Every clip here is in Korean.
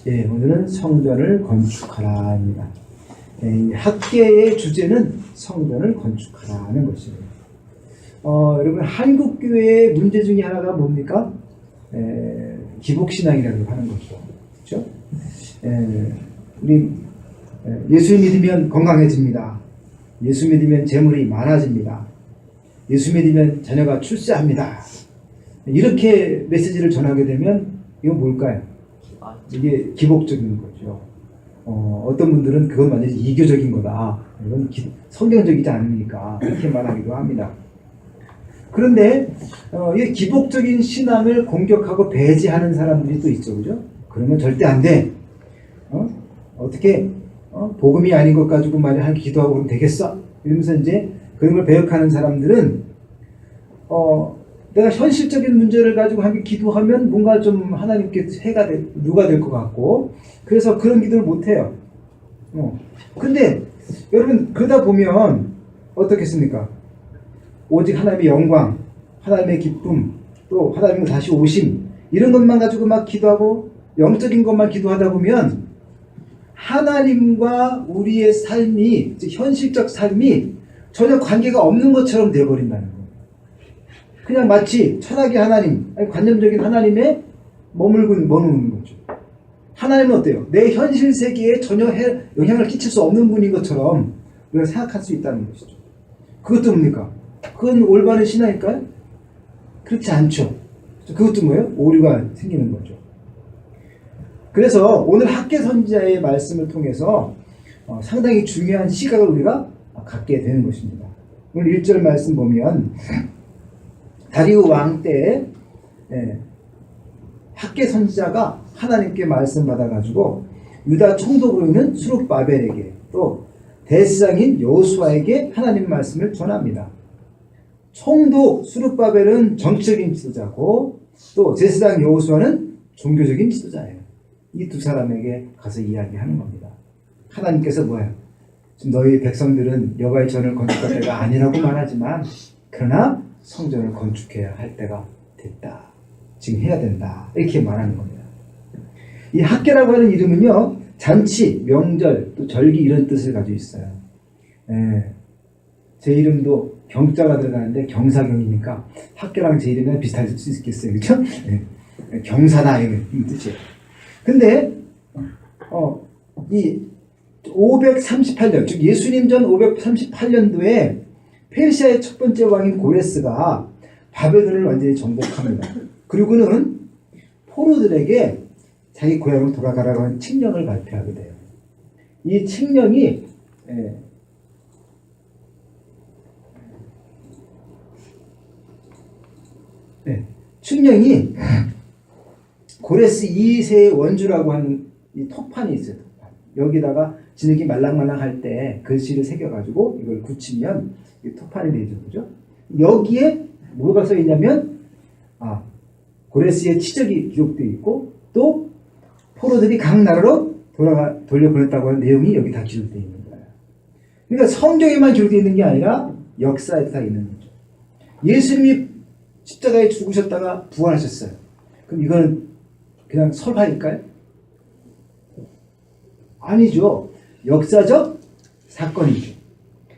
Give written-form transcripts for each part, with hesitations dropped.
예, 오늘은 성전을 건축하라입니다. 예, 학계의 주제는 성전을 건축하라는 것입니다. 여러분 한국교회의 문제 중에 하나가 뭡니까? 기복신앙이라고 하는 거죠. 그렇죠? 우리 예수 믿으면 건강해집니다. 예수 믿으면 재물이 많아집니다. 예수 믿으면 자녀가 출세합니다. 이렇게 메시지를 전하게 되면 이건 뭘까요? 이게 기복적인 거죠. 어떤 분들은 그건 완전히 이교적인 거다. 이건 성경적이지 않으니까 이렇게 말하기도 합니다. 그런데 이 기복적인 신앙을 공격하고 배제하는 사람들이 또 있죠, 그죠? 그러면 절대 안 돼. 어떻게 복음이 아닌 것 가지고 말이야 한 기도하고 그러면 되겠어? 이러면서 이제 그런 걸 배역하는 사람들은 내가 현실적인 문제를 가지고 함께 기도하면 뭔가 좀 하나님께 누가 될 것 같고 그래서 그런 기도를 못 해요. 근데 여러분 그러다 보면 어떻겠습니까? 오직 하나님의 영광, 하나님의 기쁨, 또 하나님의 다시 오심 이런 것만 가지고 막 기도하고 영적인 것만 기도하다 보면 하나님과 우리의 삶이, 즉 현실적 삶이 전혀 관계가 없는 것처럼 되어버린다는 거예요. 그냥 마치 천하의 하나님, 관념적인 하나님에 머무는 거죠. 하나님은 어때요? 내 현실 세계에 전혀 영향을 끼칠 수 없는 분인 것처럼 우리가 생각할 수 있다는 것이죠. 그것도 뭡니까? 그건 올바른 신앙일까요? 그렇지 않죠. 그것도 뭐예요? 오류가 생기는 거죠. 그래서 오늘 학계 선지자의 말씀을 통해서 상당히 중요한 시각을 우리가 갖게 되는 것입니다. 오늘 1절 말씀 보면 다리우 왕 때에 학계 선지자가 하나님께 말씀 받아가지고 유다 총독으로 있는 수룹바벨에게 또 대제사장인 여호수아에게 하나님 말씀을 전합니다. 총독 수룹바벨은 정치적인 지도자고 또 제사장 여호수아는 종교적인 지도자예요. 이 두 사람에게 가서 이야기하는 겁니다. 하나님께서 뭐예요? 지금 너희 백성들은 여호와의 전을 건축할 때가 아니라고 말하지만 그러나 성전을 건축해야 할 때가 됐다. 지금 해야 된다. 이렇게 말하는 겁니다. 이 학계라고 하는 이름은요. 잔치, 명절, 또 절기 이런 뜻을 가지고 있어요. 제 이름도 경자가 들어가는데 경사경이니까 학계랑 제 이름이랑 비슷할 수 있겠어요. 그렇죠? 경사다 이런 뜻이에요. 근데 이 538년, 즉 예수님 전 538년도에 페르시아의 첫 번째 왕인 고레스가 바벨론을 완전히 정복합니다. 그리고는 포로들에게 자기 고향으로 돌아가라고 하는 칙령을 발표하게 돼요. 이 칙령이 칙령이 고레스 2세의 원주라고 하는 이 토판이 있어요. 여기다가 진흙이 말랑말랑할 때 글씨를 새겨가지고 이걸 굳히면 토판이 되죠. 그죠? 여기에 뭐가 써 있냐면 고레스의 치적이 기록되어 있고 또 포로들이 각 나라로 돌려보냈다고 하는 내용이 여기 다 기록되어 있는 거예요. 그러니까 성경에만 기록되어 있는 게 아니라 역사에 다 있는 거죠. 예수님이 십자가에 죽으셨다가 부활하셨어요. 그럼 이거는 그냥 설화일까요? 아니죠. 역사적 사건이죠.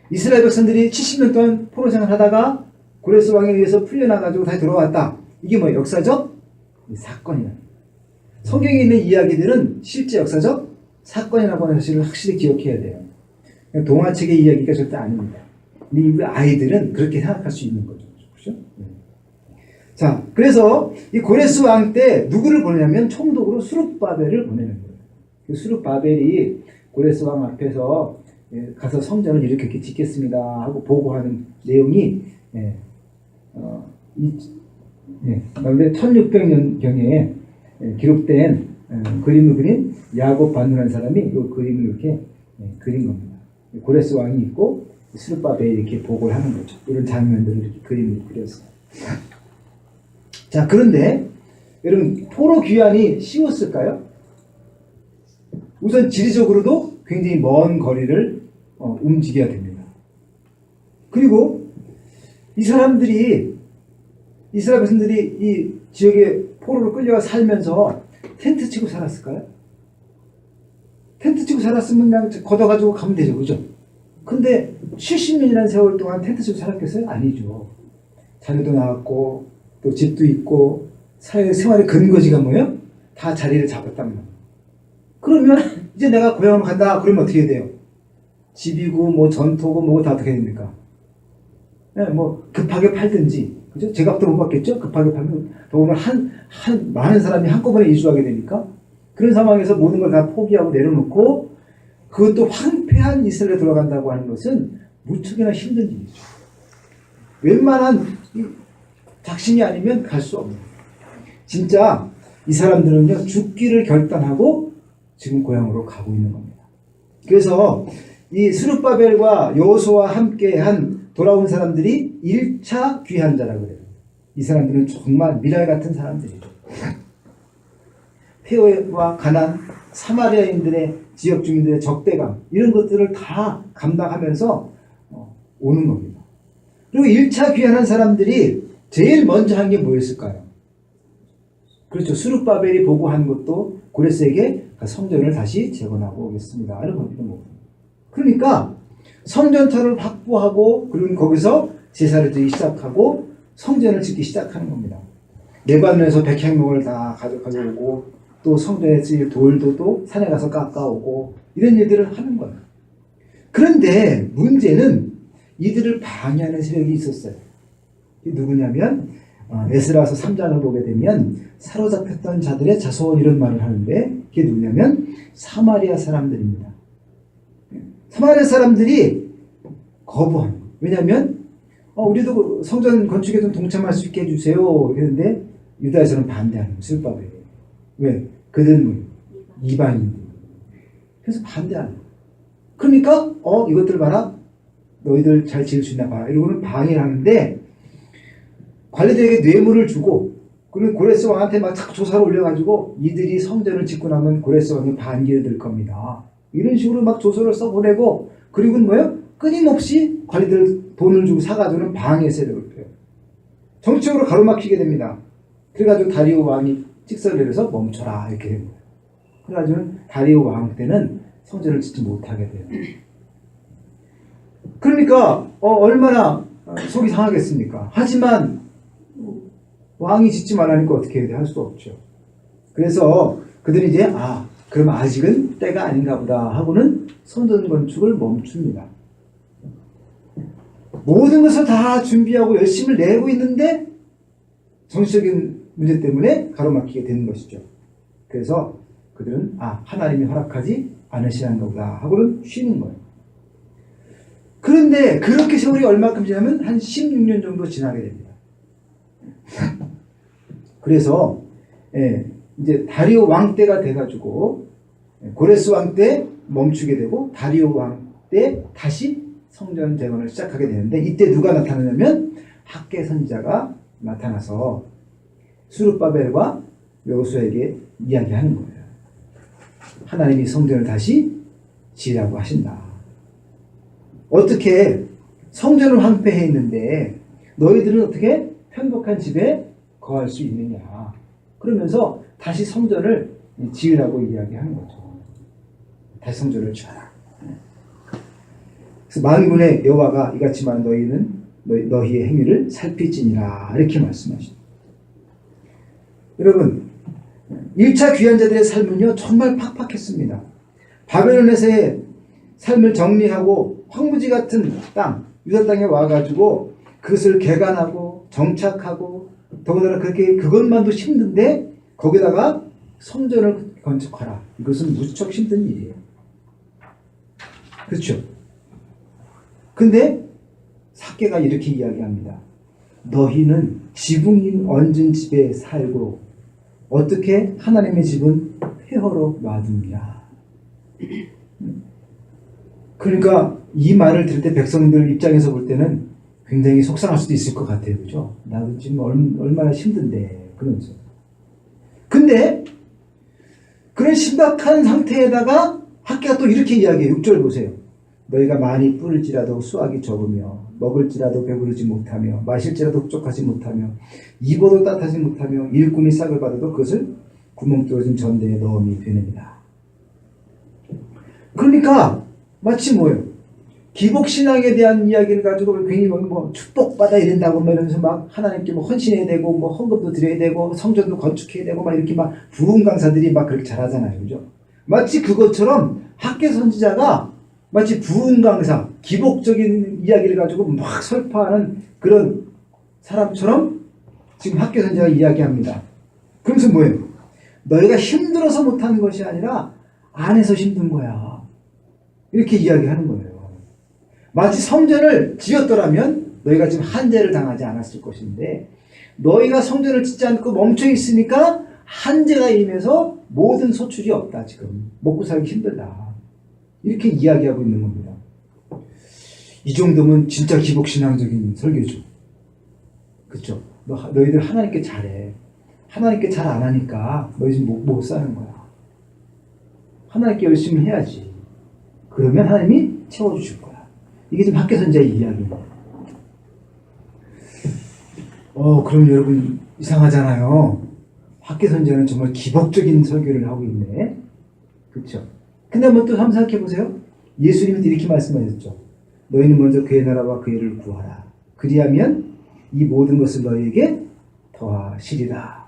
이스라엘 백성들이 70년 동안 포로 생활하다가 고레스 왕에 의해서 풀려나가지고 다시 돌아왔다. 이게 뭐 역사적 사건이야. 성경에 있는 이야기들은 실제 역사적 사건이라고 하는 사실을 확실히 기억해야 돼요. 동화책의 이야기가 절대 아닙니다. 근데 우리 아이들은 그렇게 생각할 수 있는 거죠. 그렇죠? 자, 그래서 이 고레스 왕 때 누구를 보내냐면 총독으로 수룹바벨을 보내는 거예요. 그 수룹바벨이 고레스 왕 앞에서 가서 성전을 이렇게 짓겠습니다 하고 보고하는 내용이 그런데 1600년경에 기록된 그림을 그린 야곱 반누라는 사람이 이 그림을 이렇게 그린 겁니다. 고레스 왕이 있고 수룹바벨이 이렇게 보고를 하는 거죠. 이런 장면들을 이렇게 그림을 그렸어요. 자, 그런데 여러분 포로 귀환이 쉬웠을까요? 우선 지리적으로도 굉장히 먼 거리를 움직여야 됩니다. 그리고 이스라엘 백성들이 이 지역에 포로로 끌려가 살면서 텐트 치고 살았을까요? 텐트 치고 살았으면 그냥 걷어가지고 가면 되죠. 그죠? 근데 70년이라는 세월 동안 텐트 치고 살았겠어요? 아니죠. 자녀도 낳았고 또 집도 있고 생활의 근거지가 뭐예요? 다 자리를 잡았단 말이에요. 그러면 이제 내가 고향으로 간다 그러면 어떻게 돼요? 집이고 뭐 전토고 뭐고 다 어떻게 됩니까? 네, 뭐 급하게 팔든지 그죠? 제값도 못 받겠죠? 급하게 팔면 더구나 많은 사람이 한꺼번에 이주하게 되니까 그런 상황에서 모든 걸 다 포기하고 내려놓고 그것도 황폐한 이스라엘에 돌아간다고 하는 것은 무척이나 힘든 일이죠. 웬만한 작심이 아니면 갈 수 없는. 진짜 이 사람들은요 죽기를 결단하고 지금 고향으로 가고 있는 겁니다. 그래서 이 스룹바벨과 여호수아와 함께한 돌아온 사람들이 1차 귀한 자라고 그래요. 이 사람들은 정말 미랄 같은 사람들이죠. 폐허와 가난, 사마리아인들의 지역 주민들의 적대감 이런 것들을 다 감당하면서 오는 겁니다. 그리고 1차 귀환한 사람들이 제일 먼저 한 게 뭐였을까요? 그렇죠. 스룹바벨이 보고한 것도 고레스에게 성전을 다시 재건하고 오겠습니다. 이런 겁니다. 그러니까 성전터를 확보하고 그리고 거기서 제사를 드리기 시작하고 성전을 짓기 시작하는 겁니다. 레바논에서 백향목을 다 가져오고 또 성전에 쓰일 돌도 또 산에 가서 깎아오고 이런 일들을 하는 거예요. 그런데 문제는 이들을 방해하는 세력이 있었어요. 이게 누구냐면 에스라서 3장을 보게 되면 사로잡혔던 자들의 자손 이런 말을 하는데 그게 누구냐면 사마리아 사람들입니다. 사마리아 사람들이 거부하는 거예요. 왜냐하면 우리도 성전 건축에 좀 동참할 수 있게 해주세요 했는데 유다에서는 반대하는 거예요. 스룹바벨이. 왜? 그들은 이방인들. 그래서 반대하는 거예요. 그러니까 이것들 봐라. 너희들 잘 지을 수 있나 봐라. 이러고는 방해를 하는데 관리들에게 뇌물을 주고 그리고 고레스 왕한테 막 자꾸 조사를 올려가지고 이들이 성전을 짓고 나면 고레스 왕이 반기를 들 겁니다. 이런 식으로 막 조서를 써보내고 그리고는 뭐예요? 끊임없이 관리들 돈을 주고 사가지고는 방해 세력을 펴요. 정치적으로 가로막히게 됩니다. 그래가지고 다리오 왕이 직서를 내려서 멈춰라 이렇게 된 거예요. 그래가지고 다리오 왕 때는 성전을 짓지 못하게 돼요. 그러니까 얼마나 속이 상하겠습니까? 하지만 왕이 짓지 말라니까 어떻게 해야 돼? 할 수 없죠. 그래서 그들이 이제 그럼 아직은 때가 아닌가 보다 하고는 성전 건축을 멈춥니다. 모든 것을 다 준비하고 열심을 내고 있는데 정치적인 문제 때문에 가로막히게 되는 것이죠. 그래서 그들은 하나님이 허락하지 않으시는가 보다 하고는 쉬는 거예요. 그런데 그렇게 세월이 얼마큼 지나면 한 16년 정도 지나게 됩니다. 그래서 이제 다리오 왕 때가 돼가지고 고레스 왕 때 멈추게 되고 다리오 왕 때 다시 성전 재건을 시작하게 되는데 이때 누가 나타나냐면 학개 선지자가 나타나서 스룹바벨과 여호수아에게 이야기하는 거예요. 하나님이 성전을 다시 지으라고 하신다. 어떻게 성전을 황폐했는데 너희들은 어떻게 행복한 집에 거할 수 있느냐. 그러면서 다시 성전을 지으라고 이야기하는 거죠. 다시 성전을 지어라. 그래서 만군의 여호와가 이같이 말한 너희의 행위를 살필지니라 이렇게 말씀하십니다. 여러분 1차 귀환자들의 삶은요 정말 팍팍했습니다. 바벨론에서의 삶을 정리하고 황무지 같은 땅 유다 땅에 와가지고 그것을 개간하고 정착하고 더군다나 그것만도 힘든데 거기다가 성전을 건축하라. 이것은 무척 힘든 일이에요. 그렇죠? 근데 삭개가 이렇게 이야기합니다. 너희는 지붕이 얹은 집에 살고 어떻게 하나님의 집은 폐허로 놔두냐. 그러니까 이 말을 들을 때 백성들 입장에서 볼 때는 굉장히 속상할 수도 있을 것 같아요. 그죠? 나도 지금 얼마나 힘든데. 그러면서. 근데 그런 심각한 상태에다가 학개가 또 이렇게 이야기해요. 6절 보세요. 너희가 많이 뿌릴지라도 수확이 적으며 먹을지라도 배부르지 못하며 마실지라도 흡족하지 못하며 입어도 따뜻하지 못하며 일꾼이 싹을 받아도 그것을 구멍 뚫어진 전대에 넣음이 되느니라. 그러니까 마치 뭐예요? 기복신앙에 대한 이야기를 가지고 괜히 뭐 축복받아야 된다고 막 이러면서 막 하나님께 뭐 헌신해야 되고 뭐 헌금도 드려야 되고 성전도 건축해야 되고 막 이렇게 막 부흥 강사들이 막 그렇게 잘하잖아요. 그죠? 마치 그것처럼 학계 선지자가 마치 부흥 강사, 기복적인 이야기를 가지고 막 설파하는 그런 사람처럼 지금 학계 선지자가 이야기합니다. 그러면서 뭐예요? 너희가 힘들어서 못하는 것이 아니라 안에서 힘든 거야. 이렇게 이야기하는 거예요. 마치 성전을 지었더라면 너희가 지금 한재를 당하지 않았을 것인데 너희가 성전을 짓지 않고 멈춰 있으니까 한재가 임해서 모든 소출이 없다. 지금 먹고 살기 힘들다. 이렇게 이야기하고 있는 겁니다. 이 정도면 진짜 기복신앙적인 설교죠. 그렇죠? 너희들 하나님께 잘해. 하나님께 잘 안 하니까 너희 지금 못 사는 거야. 하나님께 열심히 해야지. 그러면 하나님이 채워주실 거야. 이게 지금 학계 선지자의 이야기입니다. 그럼 여러분 이상하잖아요. 학계 선지자는 정말 기복적인 설교를 하고 있네. 그렇죠? 근데 한번 또 생각해 보세요. 예수님은 이렇게 말씀하셨죠. 너희는 먼저 그의 나라와 그의 일을 구하라. 그리하면 이 모든 것을 너희에게 더하시리라.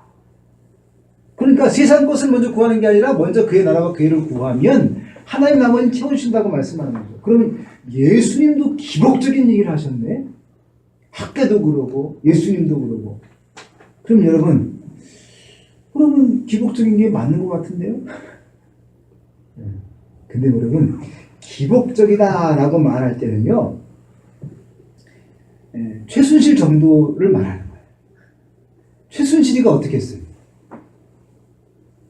그러니까 세상 것을 먼저 구하는 게 아니라 먼저 그의 나라와 그의 일을 구하면 하나님 나머지는 채워주신다고 말씀하는 거죠. 그러면 예수님도 기복적인 얘기를 하셨네. 학계도 그러고 예수님도 그러고. 그럼 여러분, 그러면 기복적인 게 맞는 것 같은데요? 근데 여러분, 기복적이다라고 말할 때는요, 최순실 정도를 말하는 거예요. 최순실이가 어떻게 했어요?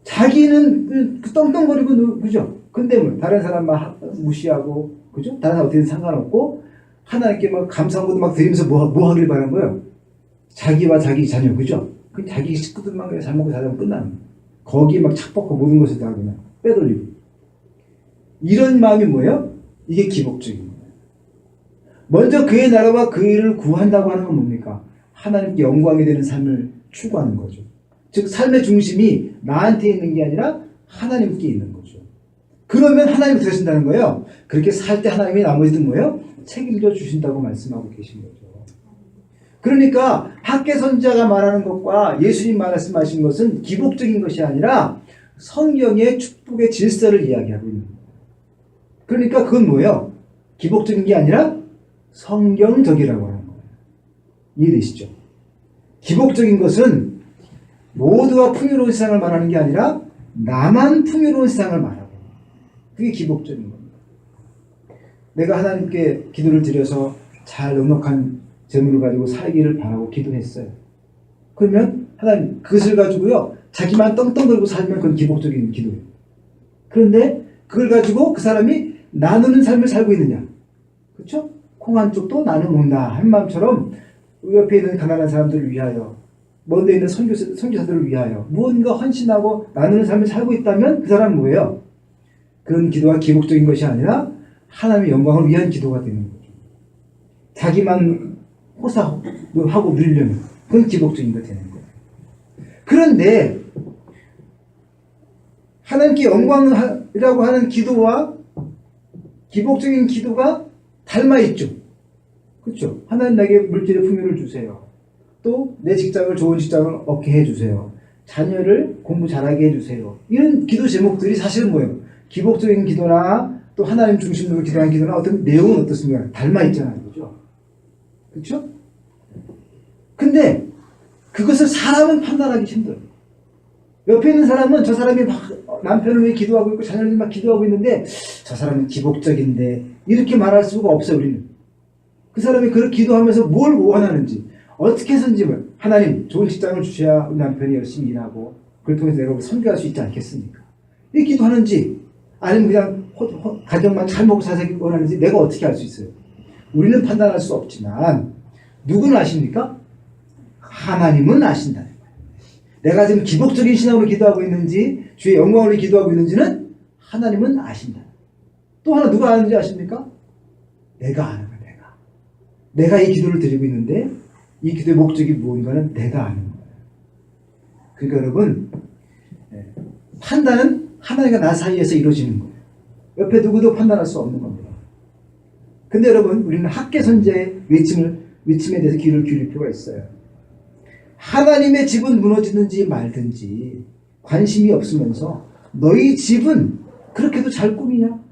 자기는 떵떵거리고, 그죠? 근데 뭐 다른 사람 막 무시하고, 그죠? 다른 사람 어떻게든 상관없고, 하나님께 막 감사하고도 막 드리면서 뭐 하길 바라는 거예요? 자기와 자기 자녀, 그죠? 그 자기 식구들만 그냥 잘 먹고 잘 살면 끝나는 거예요. 거기에 막 착복하고 모든 것을 다 그냥 빼돌리고. 이런 마음이 뭐예요? 이게 기복적인 거예요. 먼저 그의 나라와 그 일을 구한다고 하는 건 뭡니까? 하나님께 영광이 되는 삶을 추구하는 거죠. 즉 삶의 중심이 나한테 있는 게 아니라 하나님께 있는 거죠. 그러면 하나님이 들으신다는 거예요. 그렇게 살 때 하나님이 나머지는 뭐예요? 책임져 주신다고 말씀하고 계신 거죠. 그러니까 학계 선지자가 말하는 것과 예수님 말씀하신 것은 기복적인 것이 아니라 성경의 축복의 질서를 이야기하고 있는 거예요. 그러니까 그건 뭐예요? 기복적인 게 아니라 성경적이라고 하는 거예요. 이해되시죠? 기복적인 것은 모두가 풍요로운 세상을 말하는 게 아니라 나만 풍요로운 세상을 말하고 그게 기복적인 겁니다. 내가 하나님께 기도를 드려서 잘 넉넉한 재물을 가지고 살기를 바라고 기도했어요. 그러면 하나님 그것을 가지고요 자기만 떵떵거리고 살면 그건 기복적인 기도예요. 그런데 그걸 가지고 그 사람이 나누는 삶을 살고 있느냐, 그렇죠? 콩 한 쪽도 나눠 먹는다 한 마음처럼 옆에 있는 가난한 사람들을 위하여, 먼 데 있는 선교사들을 위하여 무언가 헌신하고 나누는 삶을 살고 있다면 그 사람은 뭐예요? 그런 기도가 기복적인 것이 아니라 하나님의 영광을 위한 기도가 되는 거죠. 자기만 호사하고 누리려면 그건 기복적인 것 되는 거예요. 그런데 하나님께 영광이라고 하는 기도와 기복적인 기도가 닮아있죠. 그렇죠? 하나님 나에게 물질의 풍요를 주세요. 또 내 직장을 좋은 직장을 얻게 해주세요. 자녀를 공부 잘하게 해주세요. 이런 기도 제목들이 사실은 뭐예요? 기복적인 기도나 또 하나님 중심으로 기도하는 기도나 어떤 내용은 어떻습니까? 닮아있잖아요. 그죠? 그렇죠? 근데 그것을 사람은 판단하기 힘들어요. 옆에 있는 사람은 저 사람이 막 남편을 위해 기도하고 있고 자녀를 위해 막 기도하고 있는데 저 사람은 기복적인데 이렇게 말할 수가 없어요. 우리는 그 사람이 그렇게 기도하면서 뭘 원하는지 어떻게 해서인지 하나님 좋은 직장을 주셔야 우리 남편이 열심히 일하고 그걸 통해서 내가 선교할 수 있지 않겠습니까? 이렇게 기도하는지 아니면 그냥 가정만 잘 먹고 살기 원하는지 내가 어떻게 알 수 있어요? 우리는 판단할 수 없지만 누구는 아십니까? 하나님은 아신다는 거예요. 내가 지금 기복적인 신앙으로 기도하고 있는지 주의 영광을 위해 기도하고 있는지는 하나님은 아신다. 또 하나 누가 아는지 아십니까? 내가 아는 거예요. 내가 이 기도를 드리고 있는데 이 기도의 목적이 무언가는 내가 아는 거예요. 그러니까 여러분 판단은 하나님과 나 사이에서 이루어지는 거예요. 옆에 누구도 판단할 수 없는 겁니다. 근데 여러분, 우리는 학개선제의 외침에 대해서 귀를 기울일 필요가 있어요. 하나님의 집은 무너지든지 말든지 관심이 없으면서 너희 집은 그렇게도 잘 꾸미냐?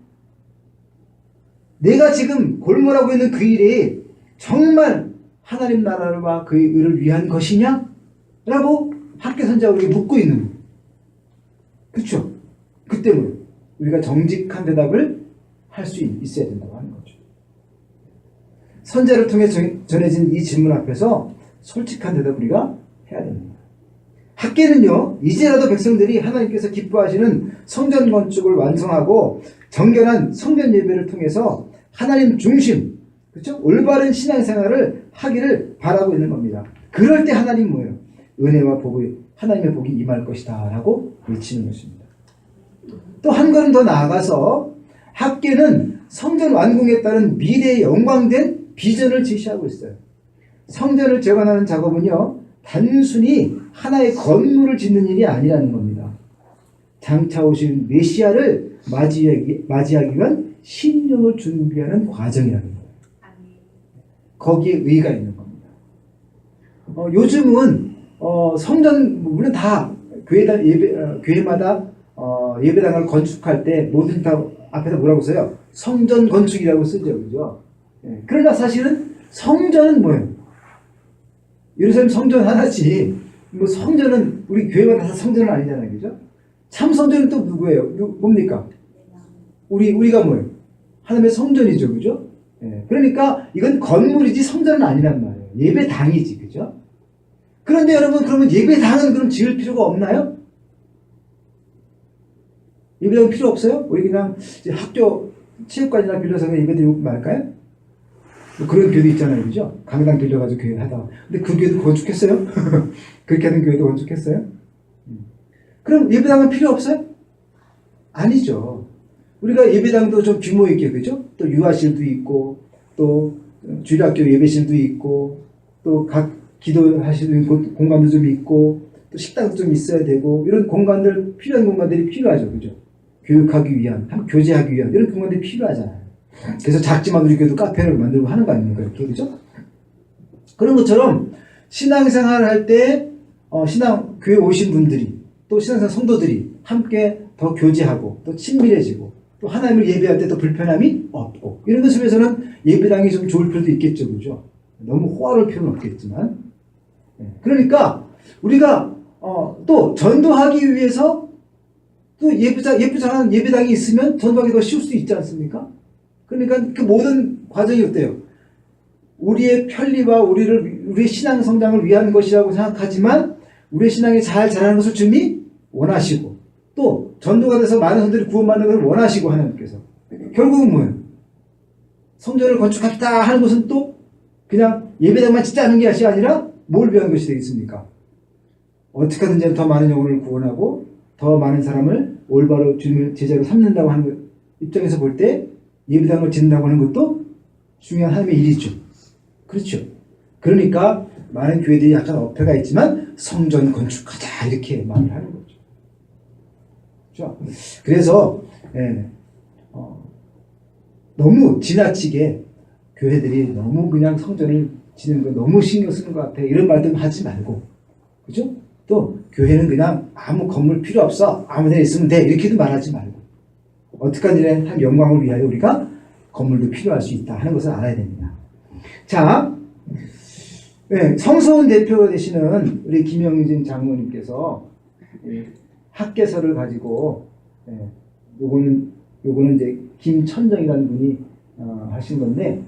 내가 지금 골몰하고 있는 그 일이 정말 하나님 나라와 그의 의를 위한 것이냐? 라고 학개선자가 우리에게 묻고 있는 거예요. 그렇죠? 그 때문에 우리가 정직한 대답을 할 수 있어야 된다고 하는 거죠. 선제를 통해 전해진 이 질문 앞에서 솔직한 대답을 우리가 해야 됩니다. 학계는요, 이제라도 백성들이 하나님께서 기뻐하시는 성전 건축을 완성하고 정결한 성전 예배를 통해서 하나님 중심, 그렇죠? 올바른 신앙생활을 하기를 바라고 있는 겁니다. 그럴 때 하나님 뭐예요? 은혜와 복이, 하나님의 복이 임할 것이다 라고 외치는 것입니다. 또 한 걸음 더 나아가서 학계는 성전 완공에 따른 미래의 영광된 비전을 제시하고 있어요. 성전을 재건하는 작업은요, 단순히 하나의 건물을 짓는 일이 아니라는 겁니다. 장차 오실 메시아를 맞이하기 위한 심령을 준비하는 과정이라는 거예요. 거기에 의의가 있는 겁니다. 요즘은 성전 물론 다 교회마다 예배당을 건축할 때 뭐든 다 앞에다 뭐라고 써요? 성전 건축이라고 쓰죠, 그죠? 예. 그러나 사실은 성전은 뭐예요? 예루살렘 성전 하나지. 뭐 성전은 우리 교회마다 다 성전은 아니잖아요, 그죠? 참 성전은 또 누구예요? 뭡니까? 우리가 뭐예요? 하나님의 성전이죠, 그죠? 예. 그러니까 이건 건물이지 성전은 아니란 말이에요. 예배당이지, 그죠? 그런데 여러분, 그러면 예배당은 그럼 지을 필요가 없나요? 예배당 필요 없어요? 우리 그냥 학교 체육관이나 빌려서 그냥 예배 드리고 말까요? 뭐 그런 교회도 있잖아요, 그죠? 강당 빌려가지고 교회 하다가. 근데 그 교회도 건축했어요? 그렇게 하는 교회도 건축했어요? 그럼 예배당은 필요 없어요? 아니죠. 우리가 예배당도 좀 규모 있게, 그죠? 또 유아실도 있고, 또 주일학교 예배실도 있고, 또 각 기도할 수 있는 공간도 좀 있고, 또 식당도 좀 있어야 되고, 이런 공간들, 필요한 공간들이 필요하죠, 그죠? 교육하기 위한, 교제하기 위한 이런 공간들이 필요하잖아요. 그래서 작지만 우리 교회도 카페를 만들고 하는 거 아닙니까? 이렇게, 그죠? 그런 것처럼 신앙생활을 할 때 교회 오신 분들이 또 신앙생활 성도들이 함께 더 교제하고 또 친밀해지고 또 하나님을 예배할 때 또 불편함이 없고 이런 것을 위해서는 예배당이 좀 좋을 필요도 있겠죠, 그죠? 너무 호화로울 필요는 없겠지만 그러니까 우리가 또 전도하기 위해서 또 예쁘장한 예배당이 있으면 전도하기 더 쉬울 수 있지 않습니까? 그러니까 그 모든 과정이 어때요? 우리의 편리와 우리의 신앙 성장을 위한 것이라고 생각하지만 우리의 신앙이 잘 자라는 것을 주님이 원하시고 또 전도가 돼서 많은 사람들이 구원받는 것을 원하시고 하나님께서 결국은 뭐예요? 성전을 건축하겠다 하는 것은 또 그냥 예배당만 짓자는 것이 아니라 뭘 위한 것이 되겠습니까? 어떻게 하든지 더 많은 영혼을 구원하고 더 많은 사람을 올바로 주님을 제자로 삼는다고 하는 입장에서 볼 때 예배당을 짓는다고 하는 것도 중요한 하나님의 일이죠. 그렇죠. 그러니까 많은 교회들이 약간 어폐가 있지만 성전 건축하자 이렇게 말을 하는 거죠. 그렇죠. 그래서 너무 지나치게 교회들이 너무 그냥 성전을 짓는 거 너무 신경 쓰는 것 같아 이런 말들 하지 말고 그죠? 또 교회는 그냥 아무 건물 필요 없어 아무 데나 있으면 돼 이렇게도 말하지 말고 어떻게 하든 한 영광을 위하여 우리가 건물도 필요할 수 있다 하는 것을 알아야 됩니다. 자, 성서원 대표로 되시는 우리 김영진 장로님께서 학개서를 가지고 요거는 이제 김천정이라는 분이 하신 건데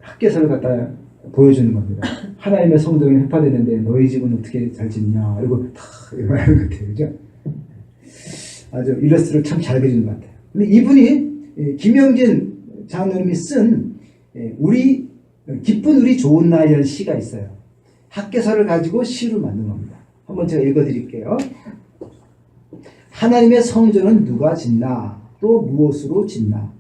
학개서를 갖다 보여주는 겁니다. 하나님의 성전이 회파되는데 너희 집은 어떻게 잘 짓냐 그리고 다 말하는 것 같아요. 그죠? 아주 일러스트를 참 잘 그리는 것 같아요. 근데 이분이 김영진 장로님이 쓴 기쁜 우리 좋은 날이라는 시가 있어요. 학개서를 가지고 시로 만든 겁니다. 한번 제가 읽어드릴게요. 하나님의 성전은 누가 짓나 또 무엇으로 짓나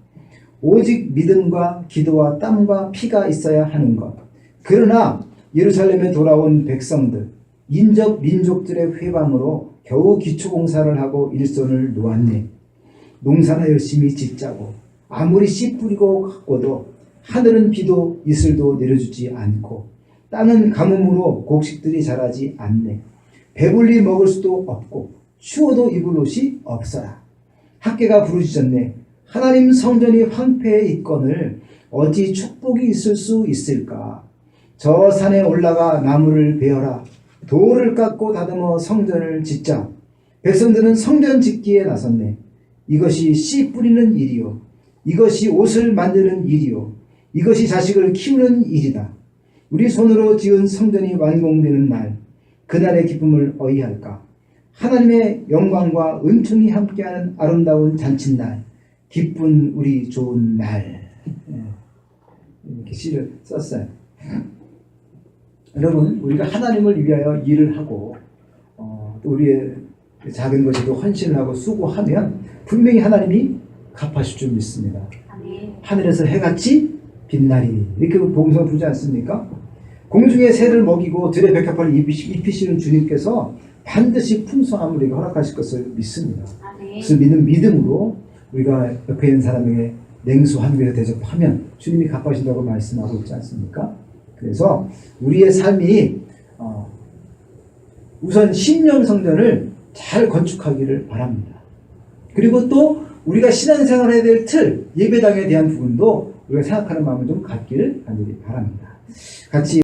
오직 믿음과 기도와 땀과 피가 있어야 하는 것. 그러나 예루살렘에 돌아온 백성들 인접 민족들의 회방으로 겨우 기초공사를 하고 일손을 놓았네. 농사나 열심히 짓자고 아무리 씨 뿌리고 가꿔도 하늘은 비도 이슬도 내려주지 않고 땅은 가뭄으로 곡식들이 자라지 않네. 배불리 먹을 수도 없고 추워도 입을 옷이 없어라. 학계가 부르짖었네. 하나님 성전이 황폐해 있거늘 어찌 축복이 있을 수 있을까. 저 산에 올라가 나무를 베어라. 돌을 깎고 다듬어 성전을 짓자. 백성들은 성전 짓기에 나섰네. 이것이 씨 뿌리는 일이요. 이것이 옷을 만드는 일이요. 이것이 자식을 키우는 일이다. 우리 손으로 지은 성전이 완공되는 날, 그날의 기쁨을 어이할까. 하나님의 영광과 은총이 함께하는 아름다운 잔칫날, 기쁜 우리 좋은 날. 이렇게 시를 썼어요. 여러분, 우리가 하나님을 위하여 일을 하고 또 우리의 작은 것에도 헌신을 하고 수고하면 분명히 하나님이 갚아줄 줄 믿습니다. 하늘에서 해같이 빛나리, 이렇게 복음서 부르지 않습니까? 공중의 새를 먹이고 들의 백합화를 입히시는 주님께서 반드시 풍성함을 우리에게 허락하실 것을 믿습니다. 그래서 믿는 믿음으로 우리가 옆에 있는 사람에게 냉수 한 그릇 대접하면 주님이 갚아주신다고 말씀하고 있지 않습니까? 그래서 우리의 삶이 우선 심령 성전을 잘 건축하기를 바랍니다. 그리고 또 우리가 신앙생활 해야 될 틀, 예배당에 대한 부분도 우리가 생각하는 마음을 좀 갖기를 간절히 바랍니다. 같이